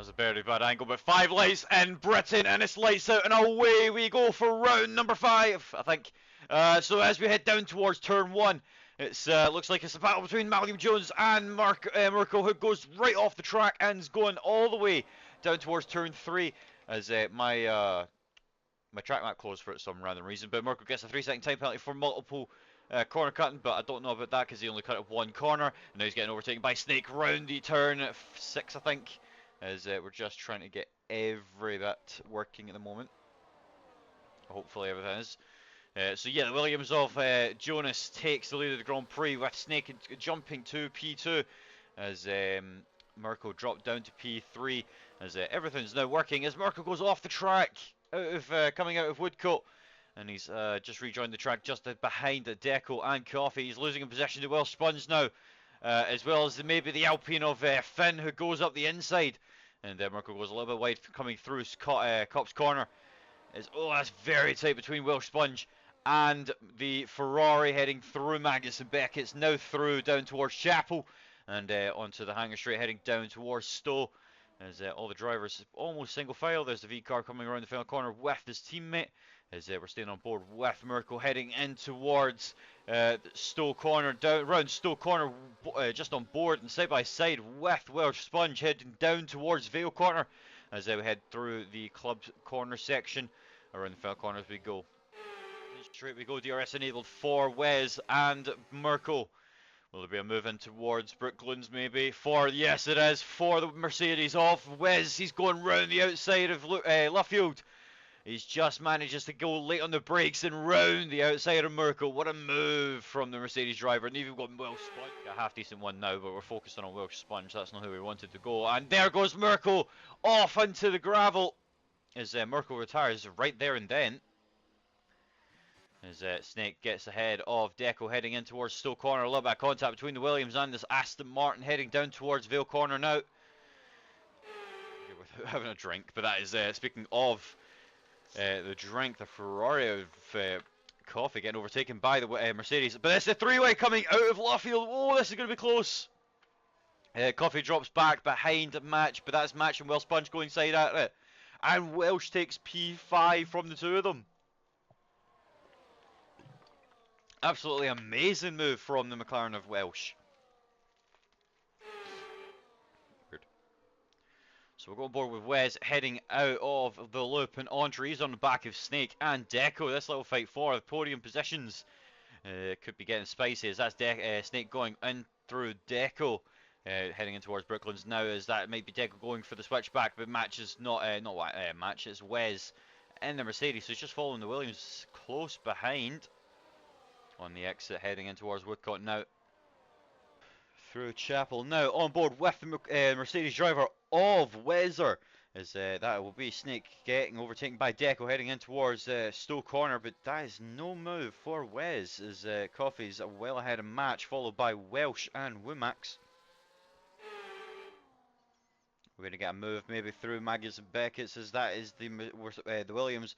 was a very bad angle, but 5 lights in Britain, and it's lights out, and away we go for round number 5, I think. So as we head down towards turn 1, it looks like it's a battle between Malcolm Jones and Mirko, who goes right off the track and is going all the way down towards turn 3, as my track map closed for some random reason, but Mirko gets a 3-second time penalty for multiple corner cutting, but I don't know about that because he only cut up one corner, and now he's getting overtaken by Snake round the turn 6, I think, as we're just trying to get every bit working at the moment. Hopefully everything is. So yeah, the Williams of Jonas takes the lead of the Grand Prix with Snake jumping to P2 as Mirko dropped down to P3 as everything's now working as Mirko goes off the track coming out of Woodcote, and he's just rejoined the track just behind Deco and Coffee. He's losing in possession to Will Sponge now, as well as maybe the Alpine of Finn, who goes up the inside, and Mirko goes a little bit wide coming through Cop's corner. That's very tight between Will Sponge and the Ferrari heading through Magnus and Beckett's now through down towards Chapel and onto the hangar straight heading down towards Stowe. As all the drivers almost single file. There's the V car coming around the final corner with his teammate. As we're staying on board with Mirko heading in towards Stowe corner, down around Stowe corner, just on board and side by side with Will Sponge heading down towards Vale corner. As we head through the club's corner section, around the final corner as we go. Straight we go. DRS enabled for Wes and Mirko. Will there be a move in towards Brooklands maybe? Yes it is, for the Mercedes of Wes. He's going round the outside of Luffield. He's just manages to go late on the brakes and round the outside of Mirko. What a move from the Mercedes driver. And even got Will Sponge. A half decent one now, but we're focusing on Will Sponge. That's not who we wanted to go. And there goes Mirko off into the gravel. As Mirko retires right there and then. As Snake gets ahead of Deco heading in towards Stowe corner. A little bit of contact between the Williams and this Aston Martin heading down towards Vale corner now. Without having a drink, but that is speaking of the drink, the Ferrari of Coffee getting overtaken by the Mercedes. But it's a three-way coming out of Luffield. Oh, this is going to be close. Coffee drops back behind Match, but that's Match and Will Sponge going side at it. And Welsh takes P5 from the two of them. Absolutely amazing move from the McLaren of Welsh. Weird. So we're going board with Wes heading out of the loop, and Andre's on the back of Snake and Deco. This little fight for the podium positions could be getting spicy as that's Snake going in through Deco. Heading in towards Brooklands now, as that might be Deco going for the switchback, but Match is not Match, it's Wes in the Mercedes, so he's just following the Williams close behind on the exit heading in towards Woodcote now. Through Chapel now, on board with the Mercedes driver of Weser, as that will be Snake getting overtaken by Deco heading in towards Stowe corner, but that is no move for Wes, as Coffee's well ahead of Match, followed by Welsh and Womax. We're going to get a move maybe through Magnus and Beckett's, as that is the Williams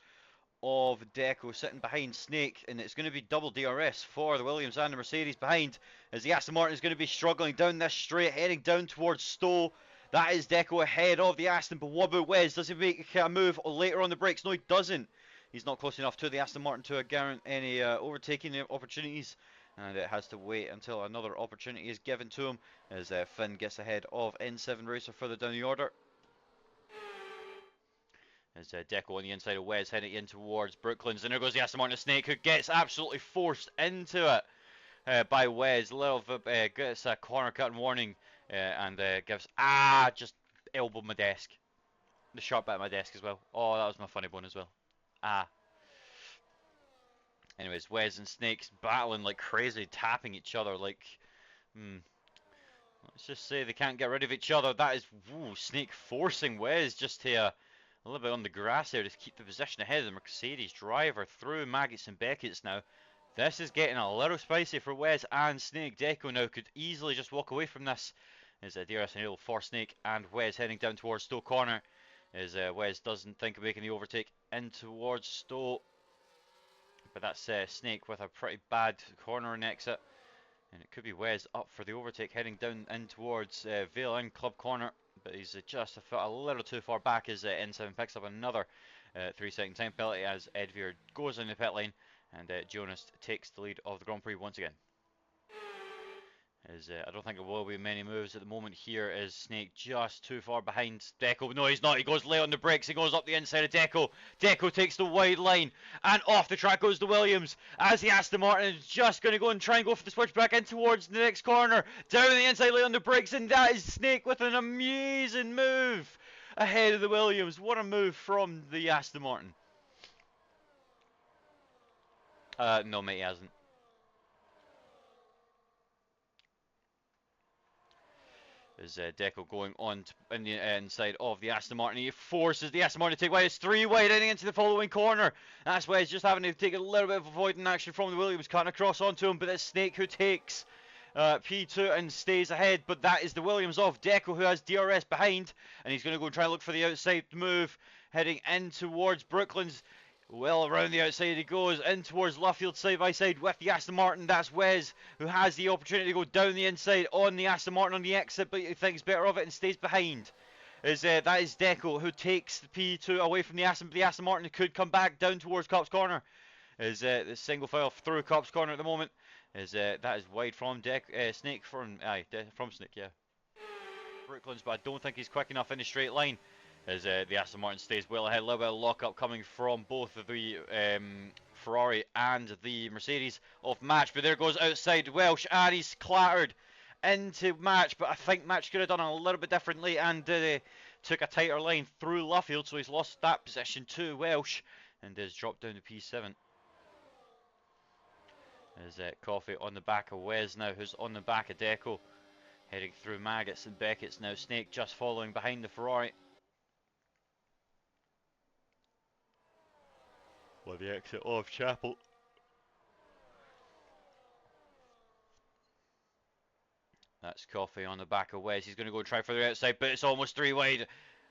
of Deco sitting behind Snake, and it's going to be double DRS for the Williams and the Mercedes behind, as the Aston Martin is going to be struggling down this straight, heading down towards Stowe. That is Deco ahead of the Aston, but what about Wes? Does he make a move later on the brakes? No, he doesn't. He's not close enough to the Aston Martin to guarantee any overtaking opportunities, and it has to wait until another opportunity is given to him, as Finn gets ahead of N7 Racer further down the order. As Deco on the inside of Wes heading in towards Brooklands, and there goes the Aston Martin Snake, who gets absolutely forced into it by Wes. Little gets a corner cutting warning, and gives just elbowed my desk, the sharp bit of my desk as well. Oh, that was my funny bone as well. Anyways, Wes and Snake's battling like crazy, tapping each other like, let's just say they can't get rid of each other. That is Snake forcing Wes just to a little bit on the grass there to keep the position ahead of the Mercedes driver through Maggots and Beckett's now. This is getting a little spicy for Wes and Snake. Deco now could easily just walk away from this. Is a DRS enabled for Snake and Wes heading down towards Stowe corner. As Wes doesn't think of making the overtake in towards Stowe. But that's Snake with a pretty bad corner and exit. And it could be Wes up for the overtake heading down in towards Vale and Club corner. but he's just a little too far back as N7 picks up another 3-second time penalty as Ed Veer goes in the pit lane, and Jonas takes the lead of the Grand Prix once again. I don't think it will be many moves at the moment here. Is Snake just too far behind Deco? No, he's not. He goes late on the brakes. He goes up the inside of Deco. Deco takes the wide line, and off the track goes the Williams as the Aston Martin is just going to go and try and go for the switch back in towards the next corner. Down the inside, late on the brakes, and that is Snake with an amazing move ahead of the Williams. What a move from the Aston Martin. No, mate, he hasn't. Is Deco going on in the inside of the Aston Martin. He forces the Aston Martin to take wide. It's 3 wide heading into the following corner. That's why he's just having to take a little bit of avoiding action from the Williams, cutting across onto him. But it's Snake who takes P2 and stays ahead. But that is the Williams of Deco, who has DRS behind. And he's going to go and try and look for the outside move, heading in towards Brooklands. Well, around the outside he goes, in towards Luffield side by side with the Aston Martin. That's Wes, who has the opportunity to go down the inside on the Aston Martin on the exit, but he thinks better of it and stays behind. That is Deco, who takes the P2 away from the Aston Martin, could come back down towards Cops Corner. The single file through Cops Corner at the moment. That is wide from Snake, from Snake, yeah. Brooklands, but I don't think he's quick enough in the straight line. The Aston Martin stays well ahead. A little bit of lock-up coming from both of the Ferrari and the Mercedes of Match. But there goes outside Welsh, and he's clattered into Match. But I think Match could have done it a little bit differently and took a tighter line through Luffield. So he's lost that position to Welsh and has dropped down to P7. Coffee on the back of Wes now, who's on the back of Deco. Heading through Maggots and Beckett's now. Snake just following behind the Ferrari. Well, the exit of Chapel. That's Coffee on the back of Wes. He's going to go try for the outside, but it's almost 3 wide.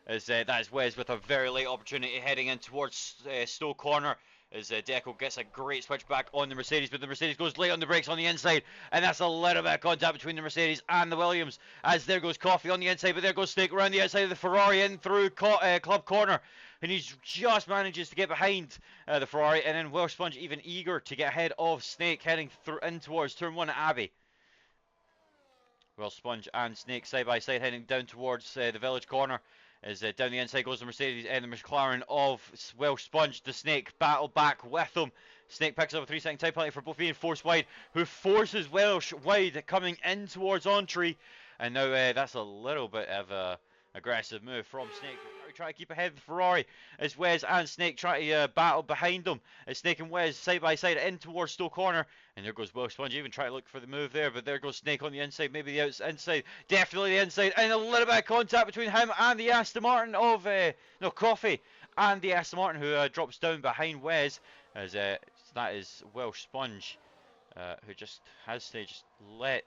That is Wes with a very late opportunity heading in towards Stowe Corner. Deco gets a great switch back on the Mercedes, but the Mercedes goes late on the brakes on the inside, and that's a little bit of contact between the Mercedes and the Williams, as there goes Coffee on the inside, but there goes Snake around the outside of the Ferrari in through Club Corner, and he just manages to get behind the Ferrari, and then Welsh Sponge even eager to get ahead of Snake, heading in towards turn 1 at Abbey. Welsh Sponge and Snake side by side heading down towards the Village Corner. Down the inside goes the Mercedes and the McLaren of Welsh Sponge. The Snake battle back with him. Snake picks up a 3-second time penalty for both being forced wide, who forces Welsh wide coming in towards Entree. And now that's a little bit of a aggressive move from Snake. Try to keep ahead of the Ferrari as Wes and Snake try to battle behind them. As Snake and Wes side by side in towards Stowe Corner, and there goes Welsh Sponge, even try to look for the move there, but there goes Snake on the inside, maybe the inside, definitely the inside, and a little bit of contact between him and the Aston Martin of Coffee and the Aston Martin, who drops down behind Wes, as that is Welsh Sponge, who just has to just let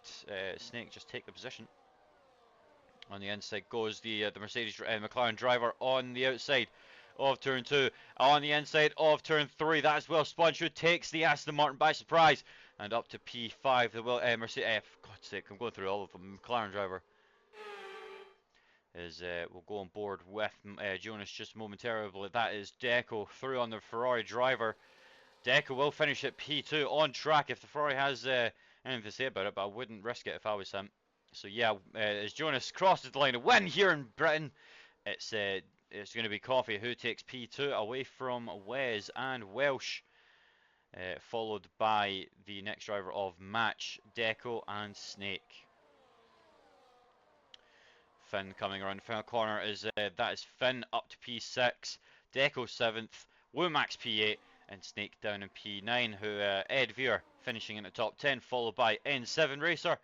Snake just take the position. On the inside goes the Mercedes McLaren driver on the outside of turn 2. On the inside of turn 3, that is Welsh Sponge, who takes the Aston Martin by surprise. And up to P5, the Mercedes, for God's sake, I'm going through all of them. McLaren driver will go on board with Jonas just momentarily. That is Deco through on the Ferrari driver. Deco will finish at P2 on track if the Ferrari has anything to say about it, but I wouldn't risk it if I was him. So yeah, as Jonas crosses the line to win here in Britain, it's going to be Coffee who takes P2 away from Wes and Welsh, followed by the next driver of Match, Deco and Snake. Finn coming around the final corner that is Finn up to P6, Deco 7th, Womax P8, and Snake down in P9, who Ed Veer finishing in the top 10, followed by N7 Racer